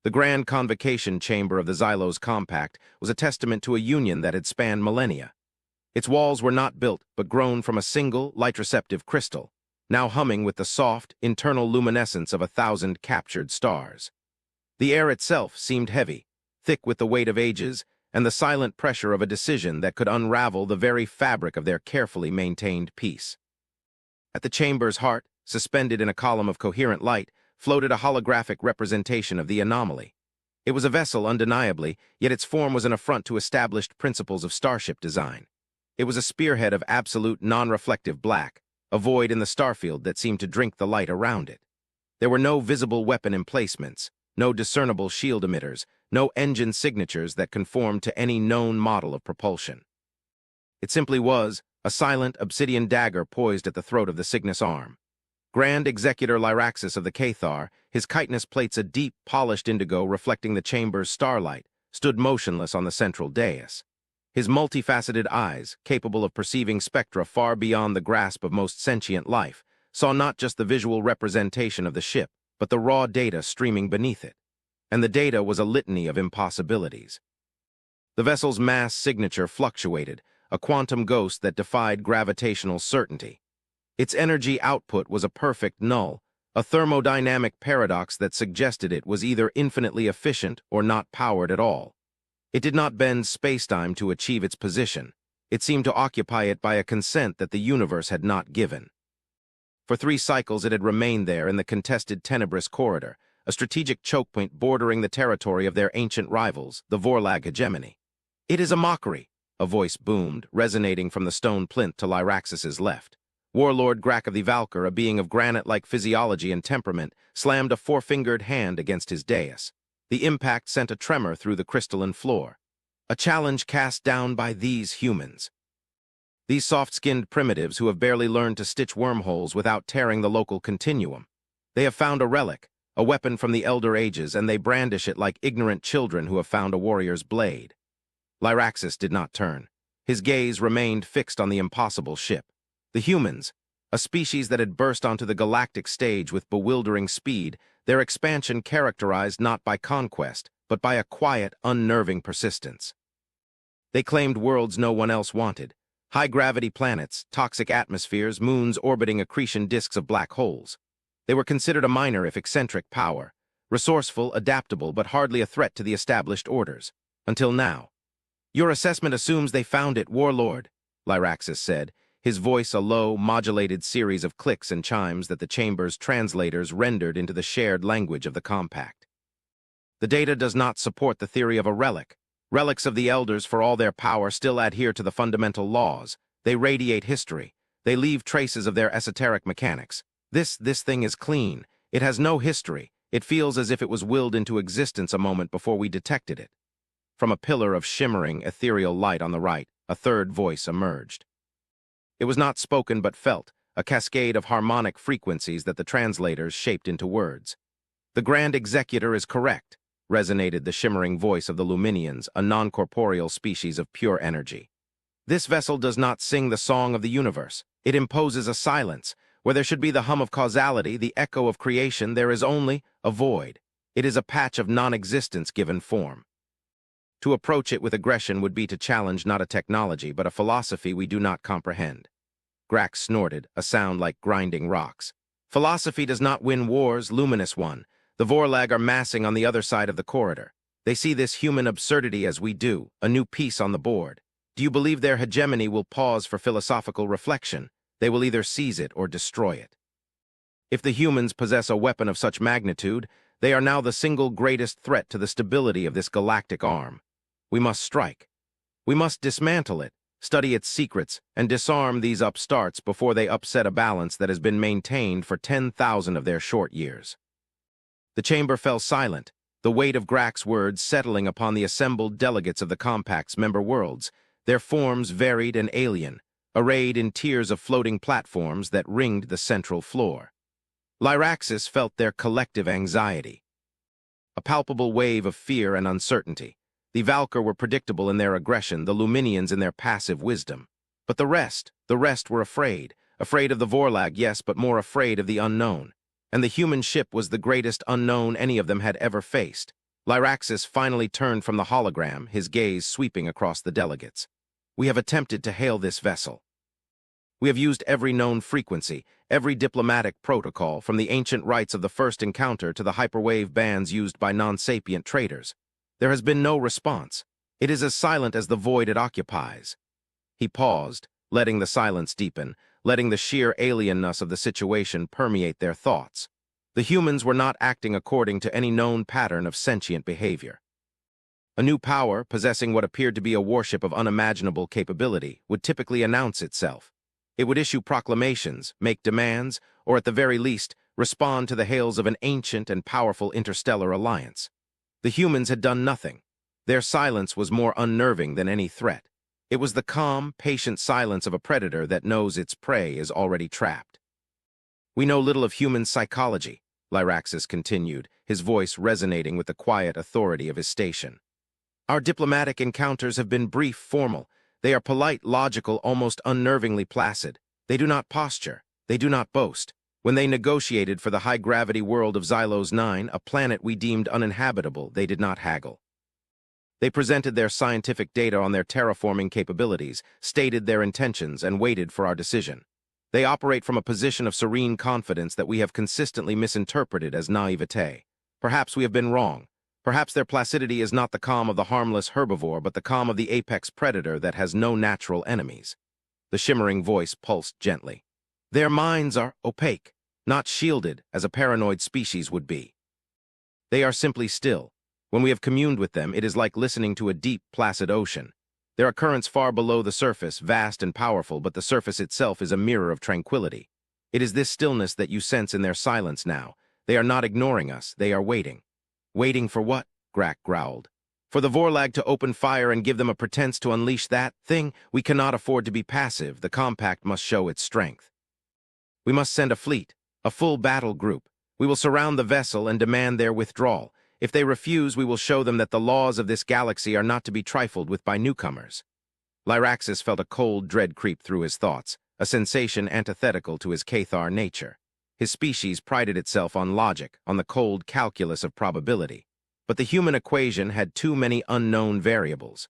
The grand convocation chamber of the Xylos Compact was a testament to a union that had spanned millennia. Its walls were not built, but grown from a single, light-receptive crystal, now humming with the soft, internal luminescence of 1,000 captured stars. The air itself seemed heavy, thick with the weight of ages and the silent pressure of a decision that could unravel the very fabric of their carefully maintained peace. At the chamber's heart, suspended in a column of coherent light, floated a holographic representation of the anomaly. It was a vessel, undeniably, yet its form was an affront to established principles of starship design. It was a spearhead of absolute non-reflective black, a void in the starfield that seemed to drink the light around it. There were no visible weapon emplacements, no discernible shield emitters, no engine signatures that conformed to any known model of propulsion. It simply was a silent obsidian dagger poised at the throat of the Cygnus arm. Grand Executor Lyraxis of the Cathar, his chitinous plates a deep, polished indigo reflecting the chamber's starlight, stood motionless on the central dais. His multifaceted eyes, capable of perceiving spectra far beyond the grasp of most sentient life, saw not just the visual representation of the ship, but the raw data streaming beneath it. And the data was a litany of impossibilities. The vessel's mass signature fluctuated, a quantum ghost that defied gravitational certainty. Its energy output was a perfect null, a thermodynamic paradox that suggested it was either infinitely efficient or not powered at all. It did not bend spacetime to achieve its position. It seemed to occupy it by a consent that the universe had not given. For 3 cycles it had remained there in the contested tenebrous corridor, a strategic chokepoint bordering the territory of their ancient rivals, the Vorlag hegemony. "It is a mockery," a voice boomed, resonating from the stone plinth to Lyraxis's left. Warlord Grak of the Valkyr, a being of granite-like physiology and temperament, slammed a 4-fingered hand against his dais. The impact sent a tremor through the crystalline floor. A challenge cast down by these humans. These soft-skinned primitives who have barely learned to stitch wormholes without tearing the local continuum. They have found a relic, a weapon from the Elder Ages, and they brandish it like ignorant children who have found a warrior's blade. Lyraxis did not turn. His gaze remained fixed on the impossible ship. The humans, a species that had burst onto the galactic stage with bewildering speed, their expansion characterized not by conquest, but by a quiet, unnerving persistence. They claimed worlds no one else wanted, high-gravity planets, toxic atmospheres, moons orbiting accretion disks of black holes. They were considered a minor if eccentric power, resourceful, adaptable, but hardly a threat to the established orders. Until now. "Your assessment assumes they found it, Warlord," Lyraxis said, his voice a low, modulated series of clicks and chimes that the chamber's translators rendered into the shared language of the compact. "The data does not support the theory of a relic. Relics of the Elders, for all their power, still adhere to the fundamental laws. They radiate history. They leave traces of their esoteric mechanics. This thing is clean. It has no history. It feels as if it was willed into existence a moment before we detected it." From a pillar of shimmering, ethereal light on the right, a third voice emerged. It was not spoken but felt, a cascade of harmonic frequencies that the translators shaped into words. "The Grand Executor is correct," resonated the shimmering voice of the Luminians, a non-corporeal species of pure energy. "This vessel does not sing the song of the universe. It imposes a silence. Where there should be the hum of causality, the echo of creation, there is only a void. It is a patch of non-existence given form. To approach it with aggression would be to challenge not a technology, but a philosophy we do not comprehend." Grak snorted, a sound like grinding rocks. "Philosophy does not win wars, luminous one. The Vorlag are massing on the other side of the corridor. They see this human absurdity as we do, a new piece on the board. Do you believe their hegemony will pause for philosophical reflection? They will either seize it or destroy it. If the humans possess a weapon of such magnitude, they are now the single greatest threat to the stability of this galactic arm. We must strike. We must dismantle it, study its secrets, and disarm these upstarts before they upset a balance that has been maintained for 10,000 of their short years." The chamber fell silent, the weight of Grak's words settling upon the assembled delegates of the Compact's member worlds, their forms varied and alien, arrayed in tiers of floating platforms that ringed the central floor. Lyraxis felt their collective anxiety. A palpable wave of fear and uncertainty. The Valkyr were predictable in their aggression, the Luminians in their passive wisdom. But the rest were afraid. Afraid of the Vorlag, yes, but more afraid of the unknown. And the human ship was the greatest unknown any of them had ever faced. Lyraxis finally turned from the hologram, his gaze sweeping across the delegates. "We have attempted to hail this vessel. We have used every known frequency, every diplomatic protocol, from the ancient rites of the first encounter to the hyperwave bands used by non-sapient traders. There has been no response. It is as silent as the void it occupies." He paused, letting the silence deepen, letting the sheer alienness of the situation permeate their thoughts. The humans were not acting according to any known pattern of sentient behavior. A new power, possessing what appeared to be a warship of unimaginable capability, would typically announce itself. It would issue proclamations, make demands, or at the very least, respond to the hails of an ancient and powerful interstellar alliance. The humans had done nothing. Their silence was more unnerving than any threat. It was the calm, patient silence of a predator that knows its prey is already trapped. "We know little of human psychology," Lyraxis continued, his voice resonating with the quiet authority of his station. "Our diplomatic encounters have been brief, formal. They are polite, logical, almost unnervingly placid. They do not posture. They do not boast. When they negotiated for the high-gravity world of Xylos 9, a planet we deemed uninhabitable, they did not haggle. They presented their scientific data on their terraforming capabilities, stated their intentions, and waited for our decision. They operate from a position of serene confidence that we have consistently misinterpreted as naivete. Perhaps we have been wrong. Perhaps their placidity is not the calm of the harmless herbivore, but the calm of the apex predator that has no natural enemies." The shimmering voice pulsed gently. "Their minds are opaque, not shielded as a paranoid species would be. They are simply still. When we have communed with them, it is like listening to a deep, placid ocean. There are currents far below the surface, vast and powerful, but the surface itself is a mirror of tranquility. It is this stillness that you sense in their silence now. They are not ignoring us, they are waiting." "Waiting for what?" Grak growled. "For the Vorlag to open fire and give them a pretense to unleash that thing? We cannot afford to be passive. The compact must show its strength. We must send a fleet, a full battle group. We will surround the vessel and demand their withdrawal. If they refuse, we will show them that the laws of this galaxy are not to be trifled with by newcomers." Lyraxis felt a cold dread creep through his thoughts, a sensation antithetical to his Cathar nature. His species prided itself on logic, on the cold calculus of probability. But the human equation had too many unknown variables.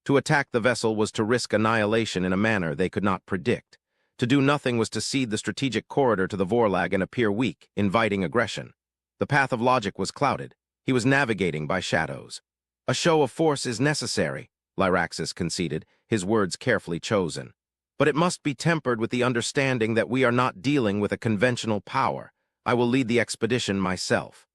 To attack the vessel was to risk annihilation in a manner they could not predict. To do nothing was to cede the strategic corridor to the Vorlag and appear weak, inviting aggression. The path of logic was clouded. He was navigating by shadows. "A show of force is necessary," Lyraxis conceded, his words carefully chosen. "But it must be tempered with the understanding that we are not dealing with a conventional power. I will lead the expedition myself.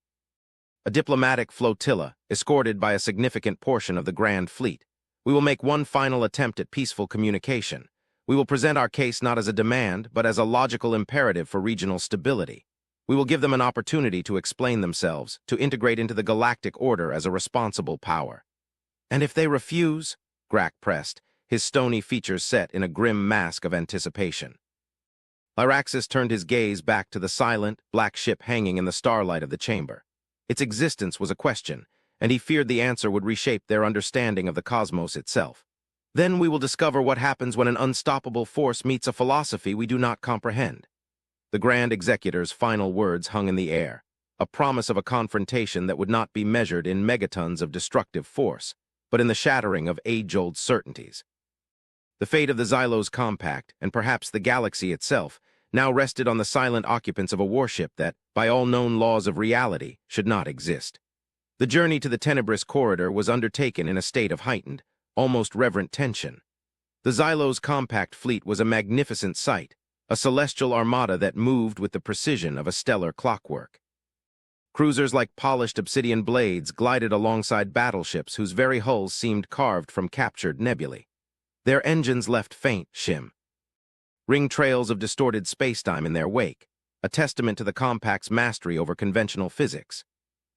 A diplomatic flotilla, escorted by a significant portion of the Grand Fleet. We will make one final attempt at peaceful communication. We will present our case not as a demand, but as a logical imperative for regional stability. We will give them an opportunity to explain themselves, to integrate into the galactic order as a responsible power." "And if they refuse?" Grak pressed, his stony features set in a grim mask of anticipation. Lyraxis turned his gaze back to the silent, black ship hanging in the starlight of the chamber. Its existence was a question, and he feared the answer would reshape their understanding of the cosmos itself. "Then we will discover what happens when an unstoppable force meets a philosophy we do not comprehend." The Grand Executor's final words hung in the air, a promise of a confrontation that would not be measured in megatons of destructive force, but in the shattering of age-old certainties. The fate of the Xylos Compact, and perhaps the galaxy itself, now rested on the silent occupants of a warship that, by all known laws of reality, should not exist. The journey to the tenebrous corridor was undertaken in a state of heightened, almost reverent tension. The Xylos Compact fleet was a magnificent sight, a celestial armada that moved with the precision of a stellar clockwork. Cruisers like polished obsidian blades glided alongside battleships whose very hulls seemed carved from captured nebulae. Their engines left faint shim, ring trails of distorted spacetime in their wake, a testament to the compact's mastery over conventional physics.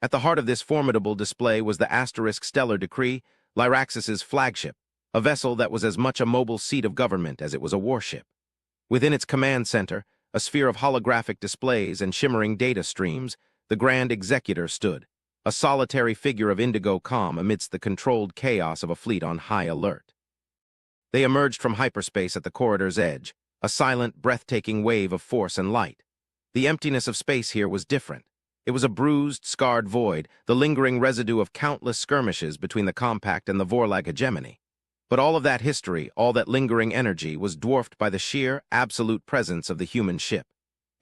At the heart of this formidable display was the asterisk stellar decree, Lyraxis's flagship, a vessel that was as much a mobile seat of government as it was a warship. Within its command center, a sphere of holographic displays and shimmering data streams, the Grand Executor stood, a solitary figure of indigo calm amidst the controlled chaos of a fleet on high alert. They emerged from hyperspace at the corridor's edge, a silent, breathtaking wave of force and light. The emptiness of space here was different. It was a bruised, scarred void, the lingering residue of countless skirmishes between the compact and the Vorlag hegemony. But all of that history, all that lingering energy, was dwarfed by the sheer, absolute presence of the human ship.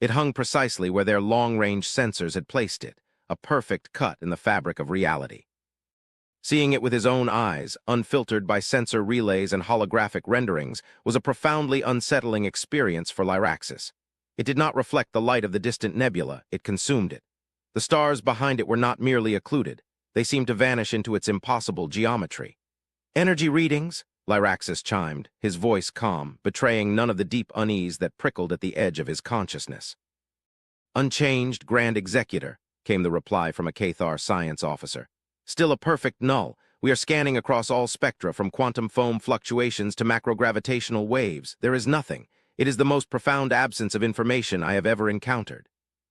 It hung precisely where their long-range sensors had placed it, a perfect cut in the fabric of reality. Seeing it with his own eyes, unfiltered by sensor relays and holographic renderings, was a profoundly unsettling experience for Lyraxis. It did not reflect the light of the distant nebula, it consumed it. The stars behind it were not merely occluded, they seemed to vanish into its impossible geometry. "Energy readings?" Lyraxis chimed, his voice calm, betraying none of the deep unease that prickled at the edge of his consciousness. "Unchanged, Grand Executor," came the reply from a Cathar science officer. "Still a perfect null. We are scanning across all spectra, from quantum foam fluctuations to macrogravitational waves. There is nothing. It is the most profound absence of information I have ever encountered."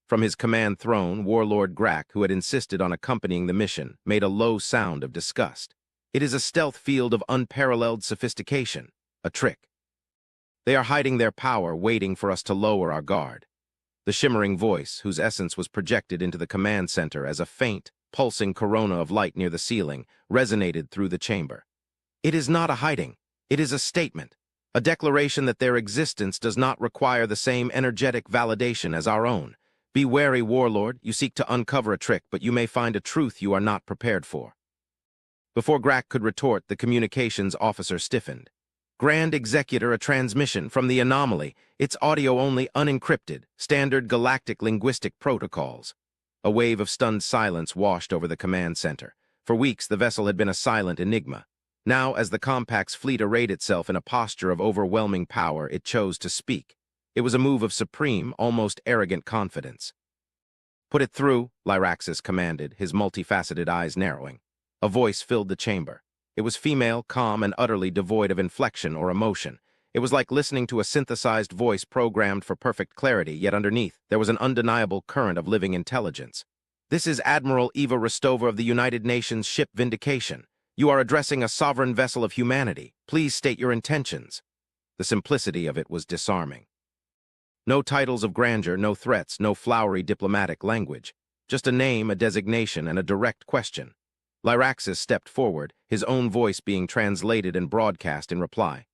From his command throne, Warlord Grak, who had insisted on accompanying the mission, made a low sound of disgust. "It is a stealth field of unparalleled sophistication. A trick. They are hiding their power, waiting for us to lower our guard." The shimmering voice, whose essence was projected into the command center as a faint, pulsing corona of light near the ceiling, resonated through the chamber. "It is not a hiding. It is a statement. A declaration that their existence does not require the same energetic validation as our own. Be wary, Warlord. You seek to uncover a trick, but you may find a truth you are not prepared for." Before Grak could retort, the communications officer stiffened. "Grand Executor, a transmission from the anomaly. It's audio-only, unencrypted, standard galactic linguistic protocols." A wave of stunned silence washed over the command center. For weeks, the vessel had been a silent enigma. Now, as the Compact's fleet arrayed itself in a posture of overwhelming power, it chose to speak. It was a move of supreme, almost arrogant confidence. "Put it through," Lyraxis commanded, his multifaceted eyes narrowing. A voice filled the chamber. It was female, calm, and utterly devoid of inflection or emotion. It was like listening to a synthesized voice programmed for perfect clarity, yet underneath, there was an undeniable current of living intelligence. "This is Admiral Eva Rostova of the United Nations ship Vindication. You are addressing a sovereign vessel of humanity. Please state your intentions." The simplicity of it was disarming. No titles of grandeur, no threats, no flowery diplomatic language. Just a name, a designation, and a direct question. Lyraxis stepped forward, his own voice being translated and broadcast in reply.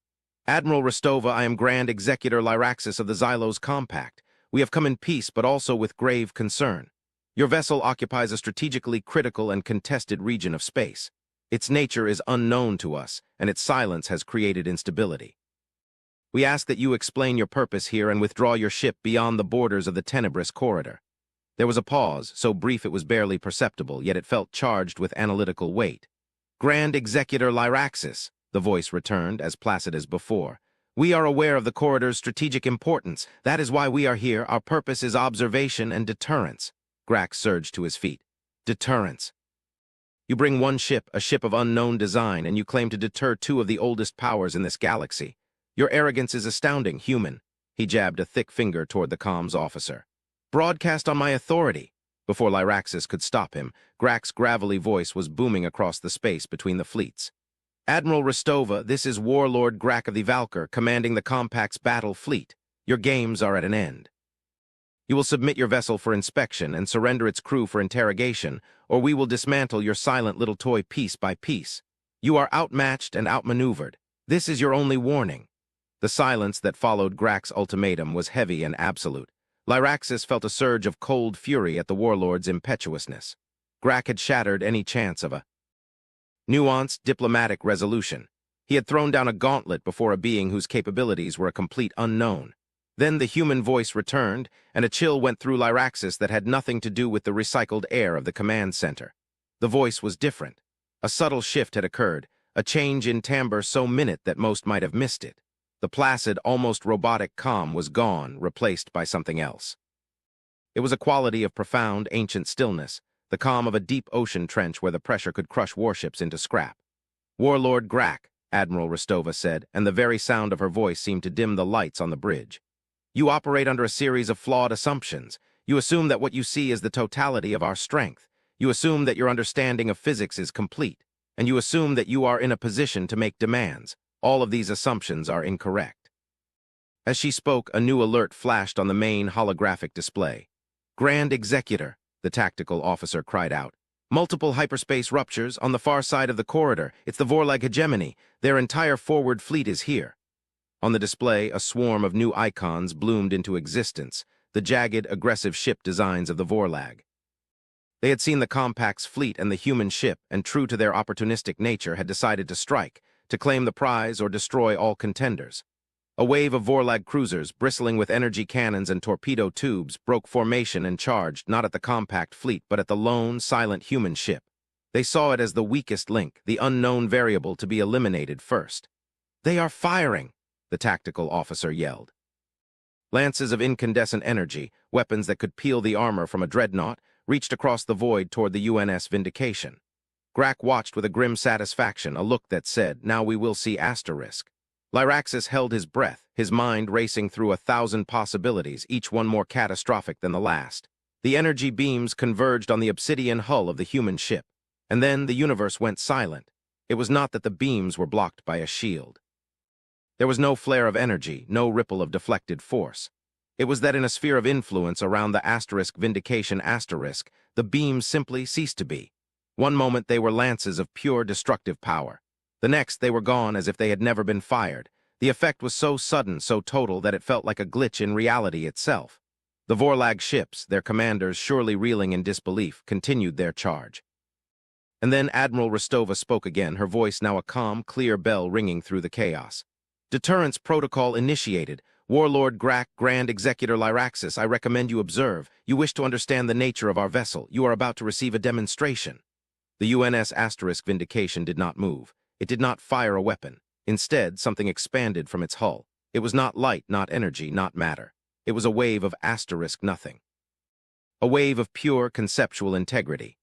"Admiral Rostova, I am Grand Executor Lyraxis of the Xylos Compact. We have come in peace, but also with grave concern. Your vessel occupies a strategically critical and contested region of space. Its nature is unknown to us, and its silence has created instability. We ask that you explain your purpose here and withdraw your ship beyond the borders of the tenebrous corridor." There was a pause, so brief it was barely perceptible, yet it felt charged with analytical weight. "Grand Executor Lyraxis," the voice returned, as placid as before. "We are aware of the corridor's strategic importance. That is why we are here. Our purpose is observation and deterrence." Grak surged to his feet. "Deterrence. You bring one ship, a ship of unknown design, and you claim to deter two of the oldest powers in this galaxy. Your arrogance is astounding, human." He jabbed a thick finger toward the comms officer. "Broadcast on my authority." Before Lyraxis could stop him, Grak's gravelly voice was booming across the space between the fleets. "Admiral Rostova, this is Warlord Grak of the Valkyr, commanding the Compact's battle fleet. Your games are at an end. You will submit your vessel for inspection and surrender its crew for interrogation, or we will dismantle your silent little toy piece by piece. You are outmatched and outmaneuvered. This is your only warning." The silence that followed Grak's ultimatum was heavy and absolute. Lyraxis felt a surge of cold fury at the warlord's impetuousness. Grak had shattered any chance of a nuanced, diplomatic resolution. He had thrown down a gauntlet before a being whose capabilities were a complete unknown. Then the human voice returned, and a chill went through Lyraxis that had nothing to do with the recycled air of the command center. The voice was different. A subtle shift had occurred, a change in timbre so minute that most might have missed it. The placid, almost robotic calm was gone, replaced by something else. It was a quality of profound, ancient stillness, the calm of a deep ocean trench where the pressure could crush warships into scrap. "Warlord Grak," Admiral Rostova said, and the very sound of her voice seemed to dim the lights on the bridge. "You operate under a series of flawed assumptions. You assume that what you see is the totality of our strength. You assume that your understanding of physics is complete, and you assume that you are in a position to make demands. All of these assumptions are incorrect." As she spoke, a new alert flashed on the main holographic display. "Grand Executor, the tactical officer cried out. "Multiple hyperspace ruptures on the far side of the corridor. It's the Vorlag hegemony. Their entire forward fleet is here." On the display, a swarm of new icons bloomed into existence, the jagged, aggressive ship designs of the Vorlag. They had seen the Compact's fleet and the human ship, and true to their opportunistic nature, had decided to strike, to claim the prize or destroy all contenders. A wave of Vorlag cruisers, bristling with energy cannons and torpedo tubes, broke formation and charged not at the Compact fleet but at the lone, silent human ship. They saw it as the weakest link, the unknown variable to be eliminated first. "They are firing!" the tactical officer yelled. Lances of incandescent energy, weapons that could peel the armor from a dreadnought, reached across the void toward the UNS Vindication. Grack watched with a grim satisfaction, a look that said, "Now we will see asterisk." Lyraxis held his breath, his mind racing through 1,000 possibilities, each one more catastrophic than the last. The energy beams converged on the obsidian hull of the human ship, and then the universe went silent. It was not that the beams were blocked by a shield. There was no flare of energy, no ripple of deflected force. It was that in a sphere of influence around the asterisk Vindication asterisk, the beams simply ceased to be. One moment they were lances of pure destructive power. The next they were gone as if they had never been fired. The effect was so sudden, so total, that it felt like a glitch in reality itself. The Vorlag ships, their commanders surely reeling in disbelief, continued their charge. And then Admiral Rostova spoke again, her voice now a calm, clear bell ringing through the chaos. "Deterrence protocol initiated. Warlord Grack, Grand Executor Lyraxis, I recommend you observe. You wish to understand the nature of our vessel. You are about to receive a demonstration." The UNS Asterisk Vindication did not move. It did not fire a weapon. Instead, something expanded from its hull. It was not light, not energy, not matter. It was a wave of asterisk nothing. A wave of pure conceptual integrity.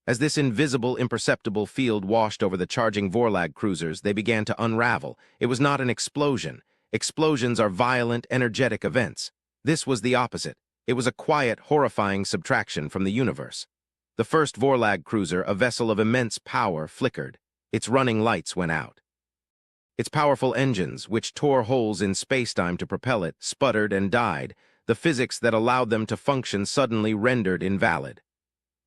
As this invisible, imperceptible field washed over the charging Vorlag cruisers, they began to unravel. It was not an explosion. Explosions are violent, energetic events. This was the opposite. It was a quiet, horrifying subtraction from the universe. The first Vorlag cruiser, a vessel of immense power, flickered. Its running lights went out. Its powerful engines, which tore holes in spacetime to propel it, sputtered and died. The physics that allowed them to function suddenly rendered invalid.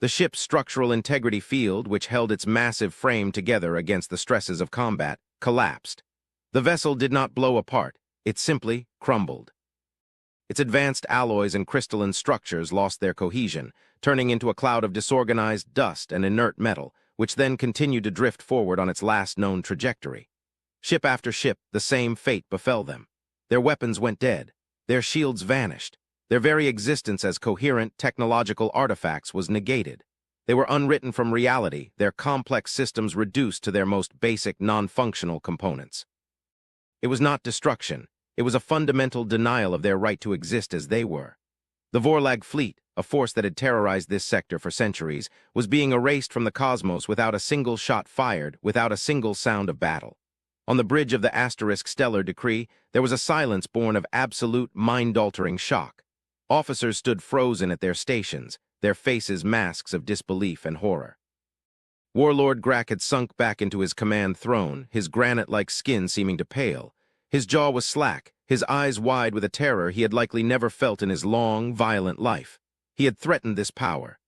The ship's structural integrity field, which held its massive frame together against the stresses of combat, collapsed. The vessel did not blow apart. It simply crumbled. Its advanced alloys and crystalline structures lost their cohesion, turning into a cloud of disorganized dust and inert metal, which then continued to drift forward on its last known trajectory. Ship after ship, the same fate befell them. Their weapons went dead. Their shields vanished. Their very existence as coherent technological artifacts was negated. They were unwritten from reality, their complex systems reduced to their most basic non-functional components. It was not destruction. It was a fundamental denial of their right to exist as they were. The Vorlag fleet, a force that had terrorized this sector for centuries, was being erased from the cosmos without a single shot fired, without a single sound of battle. On the bridge of the asterisk stellar decree, there was a silence born of absolute, mind-altering shock. Officers stood frozen at their stations, their faces masks of disbelief and horror. Warlord Grack had sunk back into his command throne, his granite-like skin seeming to pale. His jaw was slack, his eyes wide with a terror he had likely never felt in his long, violent life. He had threatened this power.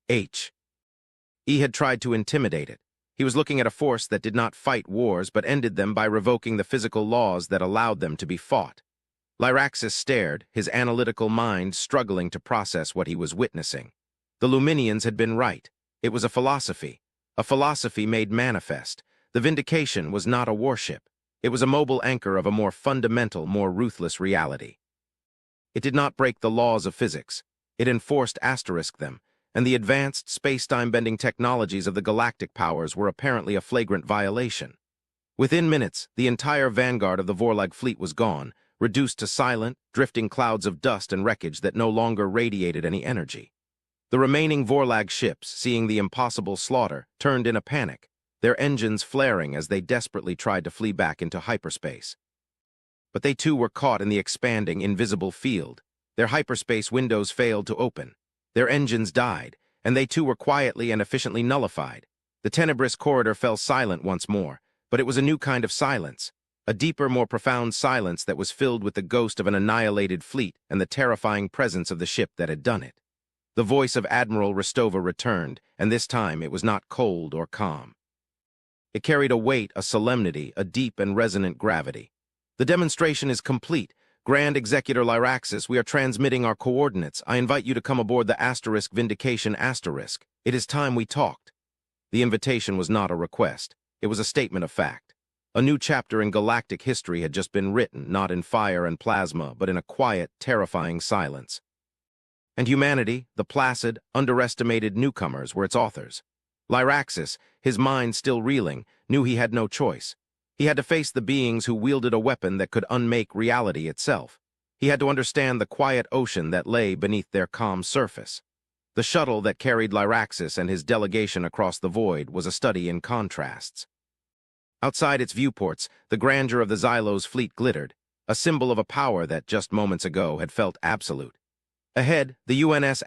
He had tried to intimidate it. He was looking at a force that did not fight wars but ended them by revoking the physical laws that allowed them to be fought. Lyraxis stared, his analytical mind struggling to process what he was witnessing. The Luminians had been right. It was a philosophy made manifest. The Vindication was not a warship. It was a mobile anchor of a more fundamental, more ruthless reality. It did not break the laws of physics. It enforced asterisk them, and the advanced space-time-bending technologies of the galactic powers were apparently a flagrant violation. Within minutes, the entire vanguard of the Vorlag fleet was gone, reduced to silent, drifting clouds of dust and wreckage that no longer radiated any energy. The remaining Vorlag ships, seeing the impossible slaughter, turned in a panic, their engines flaring as they desperately tried to flee back into hyperspace. But they too were caught in the expanding, invisible field. Their hyperspace windows failed to open. Their engines died, and they too were quietly and efficiently nullified. The tenebrous corridor fell silent once more, but it was a new kind of silence, a deeper, more profound silence that was filled with the ghost of an annihilated fleet and the terrifying presence of the ship that had done it. The voice of Admiral Rostova returned, and this time it was not cold or calm. It carried a weight, a solemnity, a deep and resonant gravity. The demonstration is complete. Grand Executor Lyraxis, we are transmitting our coordinates. I invite you to come aboard the *Vindication*. It is time we talked. The invitation was not a request. It was a statement of fact. A new chapter in galactic history had just been written, not in fire and plasma, but in a quiet, terrifying silence. And humanity, the placid, underestimated newcomers, were its authors. Lyraxis, his mind still reeling, knew he had no choice. He had to face the beings who wielded a weapon that could unmake reality itself. He had to understand the quiet ocean that lay beneath their calm surface. The shuttle that carried Lyraxis and his delegation across the void was a study in contrasts. Outside its viewports, the grandeur of the Xylo's fleet glittered, a symbol of a power that just moments ago had felt absolute. Ahead, the UNS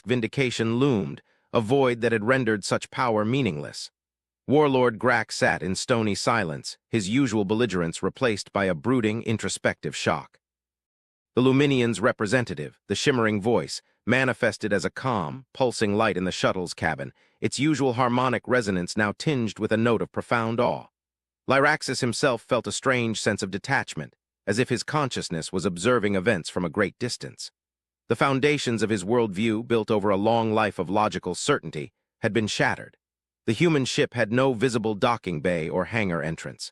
Vindication loomed, a void that had rendered such power meaningless. Warlord Grak sat in stony silence, his usual belligerence replaced by a brooding, introspective shock. The Luminian's representative, the shimmering voice, manifested as a calm, pulsing light in the shuttle's cabin, its usual harmonic resonance now tinged with a note of profound awe. Lyraxis himself felt a strange sense of detachment, as if his consciousness was observing events from a great distance. The foundations of his worldview, built over a long life of logical certainty, had been shattered. The human ship had no visible docking bay or hangar entrance.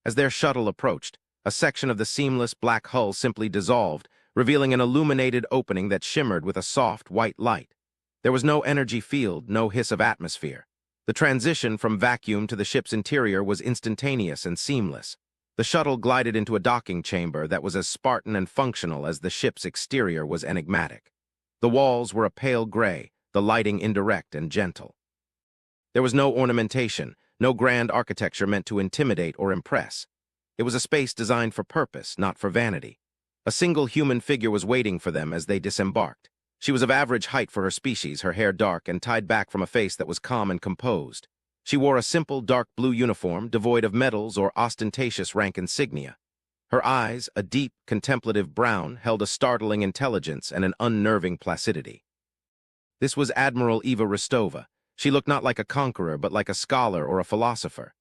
As their shuttle approached, a section of the seamless black hull simply dissolved, revealing an illuminated opening that shimmered with a soft, white light. There was no energy field, no hiss of atmosphere. The transition from vacuum to the ship's interior was instantaneous and seamless. The shuttle glided into a docking chamber that was as Spartan and functional as the ship's exterior was enigmatic. The walls were a pale gray, the lighting indirect and gentle. There was no ornamentation, no grand architecture meant to intimidate or impress. It was a space designed for purpose, not for vanity. A single human figure was waiting for them as they disembarked. She was of average height for her species, her hair dark and tied back from a face that was calm and composed. She wore a simple dark blue uniform, devoid of medals or ostentatious rank insignia. Her eyes, a deep, contemplative brown, held a startling intelligence and an unnerving placidity. This was Admiral Eva Rostova. She looked not like a conqueror, but like a scholar or a philosopher.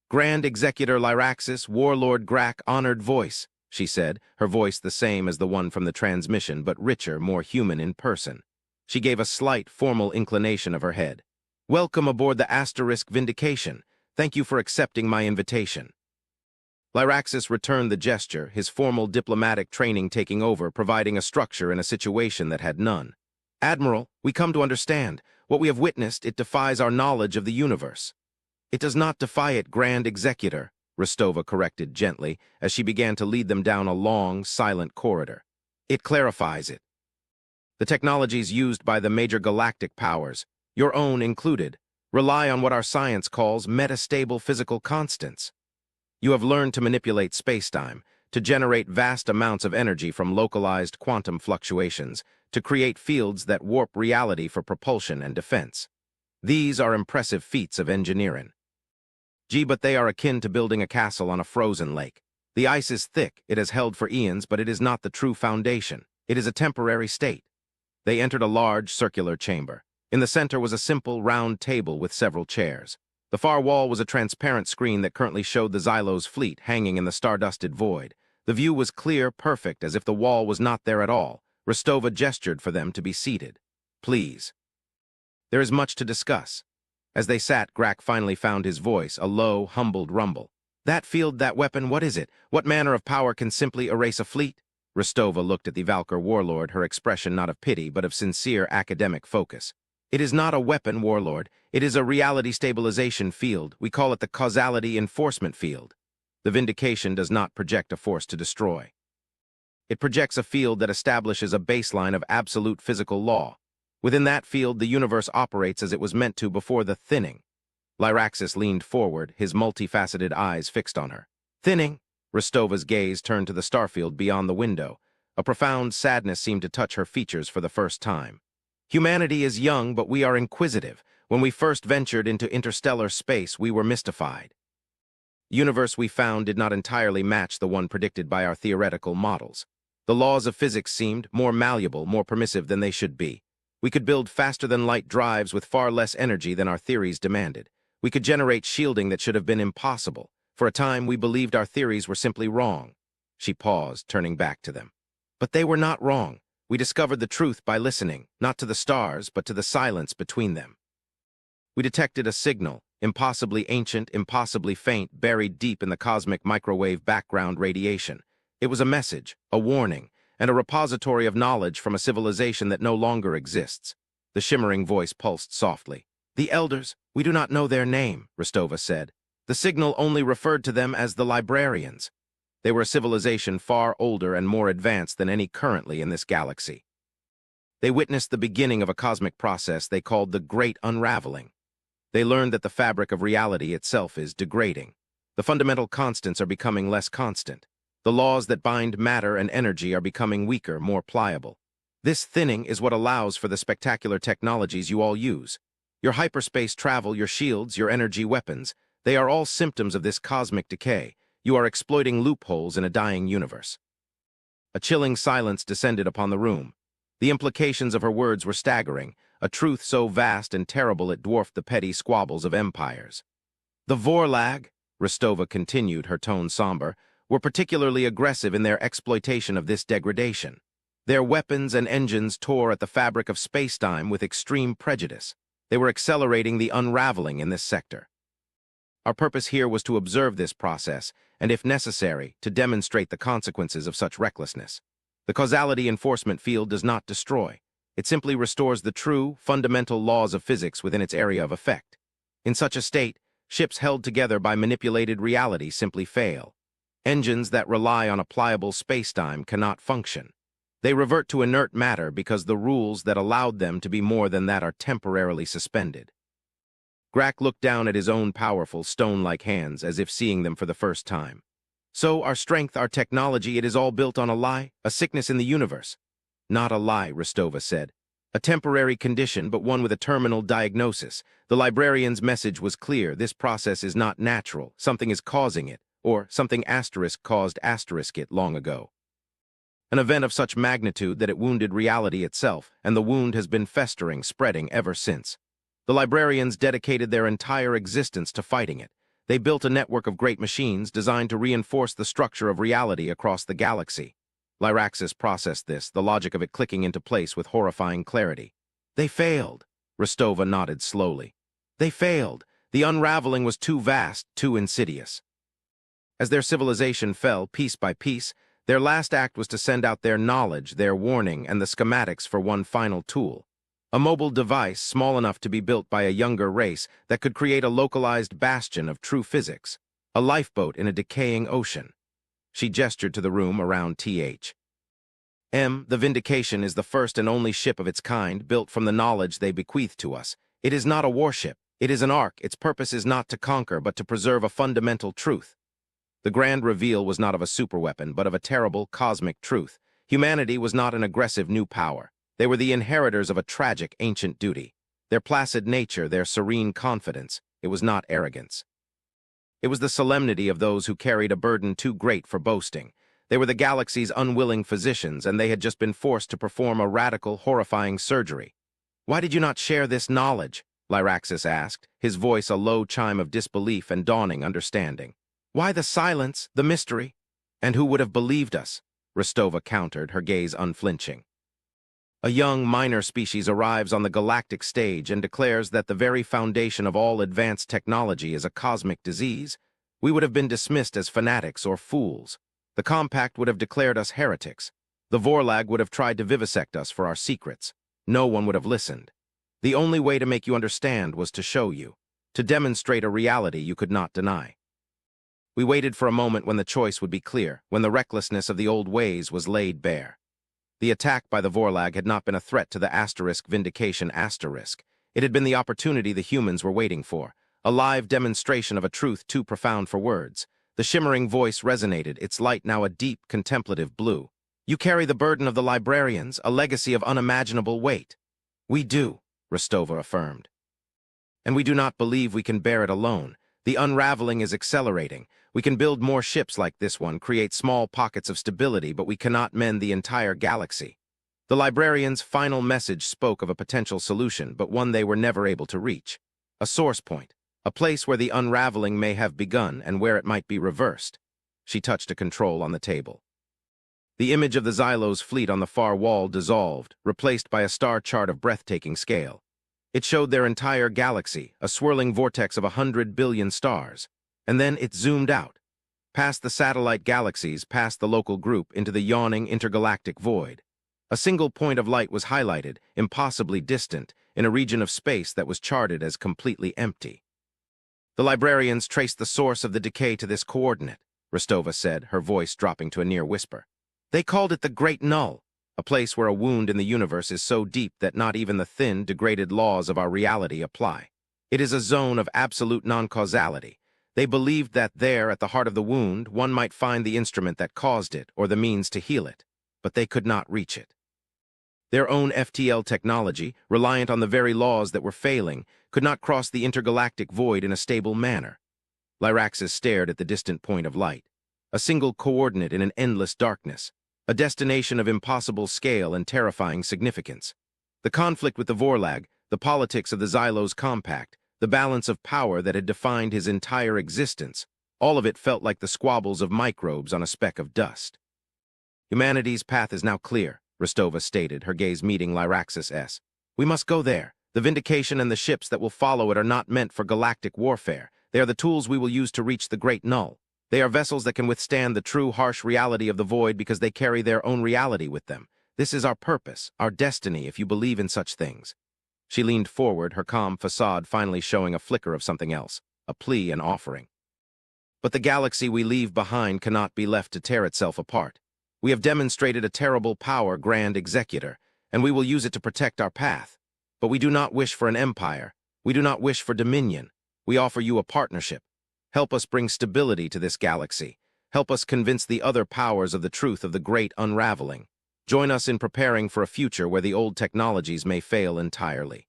"Grand Executor Lyraxis, Warlord Grak, honored voice," she said, her voice the same as the one from the transmission, but richer, more human in person. She gave a slight, formal inclination of her head. "Welcome aboard the Vindication. Thank you for accepting my invitation." Lyraxis returned the gesture, his formal diplomatic training taking over, providing a structure in a situation that had none. "Admiral, we come to understand. What we have witnessed, it defies our knowledge of the universe." "It does not defy it, Grand Executor," Rostova corrected gently as she began to lead them down a long, silent corridor. "It clarifies it. The technologies used by the major galactic powers, your own included, rely on what our science calls metastable physical constants. You have learned to manipulate spacetime, to generate vast amounts of energy from localized quantum fluctuations, to create fields that warp reality for propulsion and defense. These are impressive feats of engineering. Gee, but they are akin to building a castle on a frozen lake. The ice is thick, it has held for eons, but it is not the true foundation. It is a temporary state." They entered a large, circular chamber. In the center was a simple, round table with several chairs. The far wall was a transparent screen that currently showed the Xylo's fleet hanging in the stardusted void. The view was clear, perfect, as if the wall was not there at all. Rostova gestured for them to be seated. "Please. There is much to discuss." As they sat, Grak finally found his voice, a low, humbled rumble. "That field, that weapon, what is it? What manner of power can simply erase a fleet?" Rostova looked at the Valkyr warlord, her expression not of pity, but of sincere academic focus. "It is not a weapon, warlord. It is a reality stabilization field. We call it the causality enforcement field. The Vindication does not project a force to destroy. It projects a field that establishes a baseline of absolute physical law. Within that field, the universe operates as it was meant to before the thinning." Lyraxis leaned forward, his multifaceted eyes fixed on her. "Thinning?" Rostova's gaze turned to the starfield beyond the window. A profound sadness seemed to touch her features for the first time. "Humanity is young, but we are inquisitive. When we first ventured into interstellar space, we were mystified. The universe we found did not entirely match the one predicted by our theoretical models. The laws of physics seemed more malleable, more permissive than they should be. We could build faster-than-light drives with far less energy than our theories demanded. We could generate shielding that should have been impossible. For a time, we believed our theories were simply wrong. She paused, turning back to them. But they were not wrong. We discovered the truth by listening, not to the stars, but to the silence between them. We detected a signal, impossibly ancient, impossibly faint, buried deep in the cosmic microwave background radiation. It was a message, a warning, and a repository of knowledge from a civilization that no longer exists. The shimmering voice pulsed softly. The elders, we do not know their name, Rostova said. The signal only referred to them as the librarians. They were a civilization far older and more advanced than any currently in this galaxy. They witnessed the beginning of a cosmic process they called the Great Unraveling. They learned that the fabric of reality itself is degrading. The fundamental constants are becoming less constant. The laws that bind matter and energy are becoming weaker, more pliable. This thinning is what allows for the spectacular technologies you all use. Your hyperspace travel, your shields, your energy weapons, they are all symptoms of this cosmic decay. You are exploiting loopholes in a dying universe. A chilling silence descended upon the room. The implications of her words were staggering, a truth so vast and terrible it dwarfed the petty squabbles of empires. The Vorlag, Rostova continued, her tone somber, were particularly aggressive in their exploitation of this degradation. Their weapons and engines tore at the fabric of spacetime with extreme prejudice. They were accelerating the unraveling in this sector. Our purpose here was to observe this process, and if necessary, to demonstrate the consequences of such recklessness. The causality enforcement field does not destroy. It simply restores the true, fundamental laws of physics within its area of effect. In such a state, ships held together by manipulated reality simply fail. Engines that rely on a pliable spacetime cannot function. They revert to inert matter because the rules that allowed them to be more than that are temporarily suspended. Grack looked down at his own powerful, stone-like hands as if seeing them for the first time. So, our strength, our technology, it is all built on a lie, a sickness in the universe. Not a lie, Rostova said. A temporary condition, but one with a terminal diagnosis. The librarian's message was clear. This process is not natural. Something is causing it, or something asterisk caused asterisk it long ago. An event of such magnitude that it wounded reality itself, and the wound has been festering, spreading ever since. The librarians dedicated their entire existence to fighting it. They built a network of great machines designed to reinforce the structure of reality across the galaxy. Lyraxis processed this, the logic of it clicking into place with horrifying clarity. They failed. Rostova nodded slowly. They failed. The unraveling was too vast, too insidious. As their civilization fell, piece by piece, their last act was to send out their knowledge, their warning, and the schematics for one final tool. A mobile device small enough to be built by a younger race that could create a localized bastion of true physics, a lifeboat in a decaying ocean. She gestured to the room around TH. The Vindication is the first and only ship of its kind built from the knowledge they bequeathed to us. It is not a warship. It is an ark. Its purpose is not to conquer, but to preserve a fundamental truth. The grand reveal was not of a superweapon, but of a terrible cosmic truth. Humanity was not an aggressive new power. They were the inheritors of a tragic ancient duty. Their placid nature, their serene confidence, it was not arrogance. It was the solemnity of those who carried a burden too great for boasting. They were the galaxy's unwilling physicians, and they had just been forced to perform a radical, horrifying surgery. Why did you not share this knowledge? Lyraxis asked, his voice a low chime of disbelief and dawning understanding. Why the silence, the mystery? And who would have believed us? Rostova countered, her gaze unflinching. A young minor species arrives on the galactic stage and declares that the very foundation of all advanced technology is a cosmic disease. We would have been dismissed as fanatics or fools. The Compact would have declared us heretics. The Vorlag would have tried to vivisect us for our secrets. No one would have listened. The only way to make you understand was to show you, to demonstrate a reality you could not deny. We waited for a moment when the choice would be clear, when the recklessness of the old ways was laid bare. The attack by the Vorlag had not been a threat to the Vindication. It had been the opportunity the humans were waiting for, a live demonstration of a truth too profound for words. The shimmering voice resonated, its light now a deep, contemplative blue. You carry the burden of the librarians, a legacy of unimaginable weight. We do, Rostova affirmed. And we do not believe we can bear it alone. The unraveling is accelerating. We can build more ships like this one, create small pockets of stability, but we cannot mend the entire galaxy. The librarian's final message spoke of a potential solution, but one they were never able to reach. A source point, a place where the unraveling may have begun and where it might be reversed. She touched a control on the table. The image of the Xylo's fleet on the far wall dissolved, replaced by a star chart of breathtaking scale. It showed their entire galaxy, a swirling vortex of 100 billion stars. And then it zoomed out, past the satellite galaxies, past the local group, into the yawning intergalactic void. A single point of light was highlighted, impossibly distant, in a region of space that was charted as completely empty. The librarians traced the source of the decay to this coordinate, Rostova said, her voice dropping to a near whisper. They called it the Great Null, a place where a wound in the universe is so deep that not even the thin, degraded laws of our reality apply. It is a zone of absolute non-causality. They believed that there, at the heart of the wound, one might find the instrument that caused it or the means to heal it, but they could not reach it. Their own FTL technology, reliant on the very laws that were failing, could not cross the intergalactic void in a stable manner. Lyraxis stared at the distant point of light, a single coordinate in an endless darkness, a destination of impossible scale and terrifying significance. The conflict with the Vorlag, the politics of the Xylo's compact, the balance of power that had defined his entire existence, all of it felt like the squabbles of microbes on a speck of dust. Humanity's path is now clear, Rostova stated, her gaze meeting Lyraxis'. We must go there. The Vindication and the ships that will follow it are not meant for galactic warfare. They are the tools we will use to reach the Great Null. They are vessels that can withstand the true harsh reality of the void because they carry their own reality with them. This is our purpose, our destiny, if you believe in such things. She leaned forward, her calm facade finally showing a flicker of something else, a plea, an offering. But the galaxy we leave behind cannot be left to tear itself apart. We have demonstrated a terrible power, Grand Executor, and we will use it to protect our path. But we do not wish for an empire. We do not wish for dominion. We offer you a partnership. Help us bring stability to this galaxy. Help us convince the other powers of the truth of the great unraveling. Join us in preparing for a future where the old technologies may fail entirely.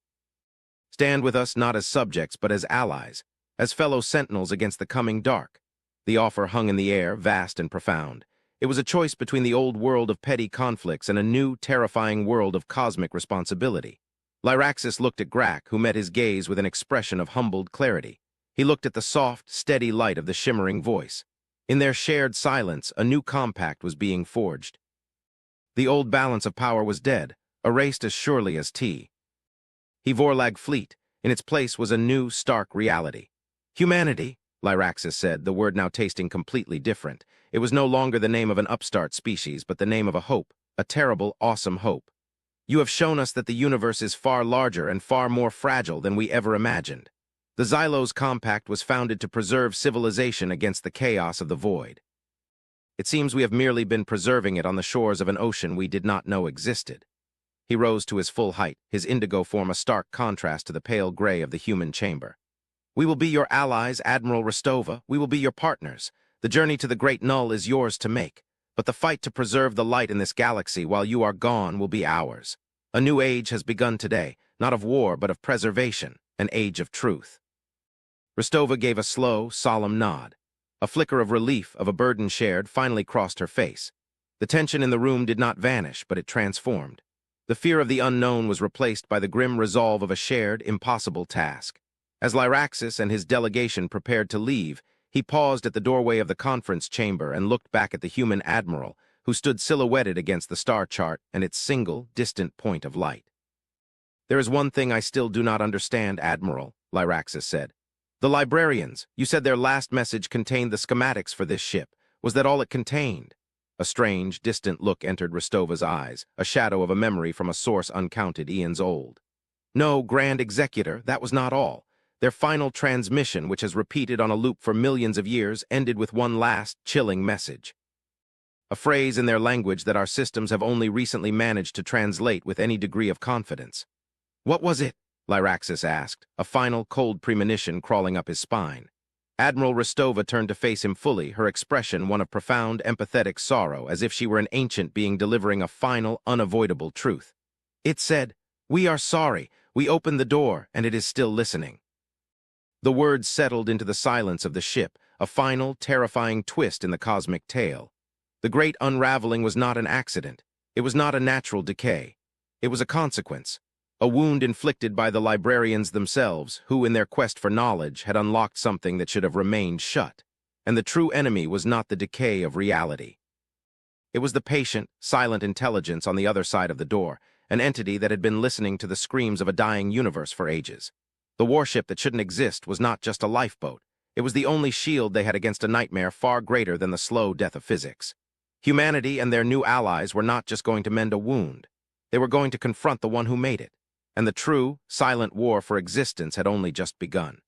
Stand with us not as subjects but as allies, as fellow sentinels against the coming dark. The offer hung in the air, vast and profound. It was a choice between the old world of petty conflicts and a new, terrifying world of cosmic responsibility. Lyraxis looked at Grak, who met his gaze with an expression of humbled clarity. He looked at the soft, steady light of the shimmering voice. In their shared silence, a new compact was being forged. The old balance of power was dead, erased as surely as tea. Vorlag fleet. In its place was a new, stark reality. Humanity, Lyraxis said, the word now tasting completely different. It was no longer the name of an upstart species, but the name of a hope, a terrible, awesome hope. You have shown us that the universe is far larger and far more fragile than we ever imagined. The Xylo's compact was founded to preserve civilization against the chaos of the void. It seems we have merely been preserving it on the shores of an ocean we did not know existed. He rose to his full height, his indigo form a stark contrast to the pale gray of the human chamber. We will be your allies, Admiral Rostova. We will be your partners. The journey to the Great Null is yours to make, but the fight to preserve the light in this galaxy while you are gone will be ours. A new age has begun today, not of war but of preservation, an age of truth. Rostova gave a slow, solemn nod. A flicker of relief, of a burden shared, finally crossed her face. The tension in the room did not vanish, but it transformed. The fear of the unknown was replaced by the grim resolve of a shared, impossible task. As Lyraxis and his delegation prepared to leave, he paused at the doorway of the conference chamber and looked back at the human admiral, who stood silhouetted against the star chart and its single, distant point of light. There is one thing I still do not understand, Admiral, Lyraxis said. The librarians, you said their last message contained the schematics for this ship. Was that all it contained? A strange, distant look entered Rostova's eyes, a shadow of a memory from a source uncounted eons old. No, Grand Executor, that was not all. Their final transmission, which has repeated on a loop for millions of years, ended with one last, chilling message. A phrase in their language that our systems have only recently managed to translate with any degree of confidence. What was it? Lyraxis asked, a final, cold premonition crawling up his spine. Admiral Rostova turned to face him fully, her expression one of profound, empathetic sorrow, as if she were an ancient being delivering a final, unavoidable truth. It said, "We are sorry. We opened the door, and it is still listening." The words settled into the silence of the ship, a final, terrifying twist in the cosmic tale. The great unraveling was not an accident. It was not a natural decay. It was a consequence, a wound inflicted by the librarians themselves, who, in their quest for knowledge, had unlocked something that should have remained shut. And the true enemy was not the decay of reality. It was the patient, silent intelligence on the other side of the door, an entity that had been listening to the screams of a dying universe for ages. The warship that shouldn't exist was not just a lifeboat. It was the only shield they had against a nightmare far greater than the slow death of physics. Humanity and their new allies were not just going to mend a wound. They were going to confront the one who made it. And the true, silent war for existence had only just begun.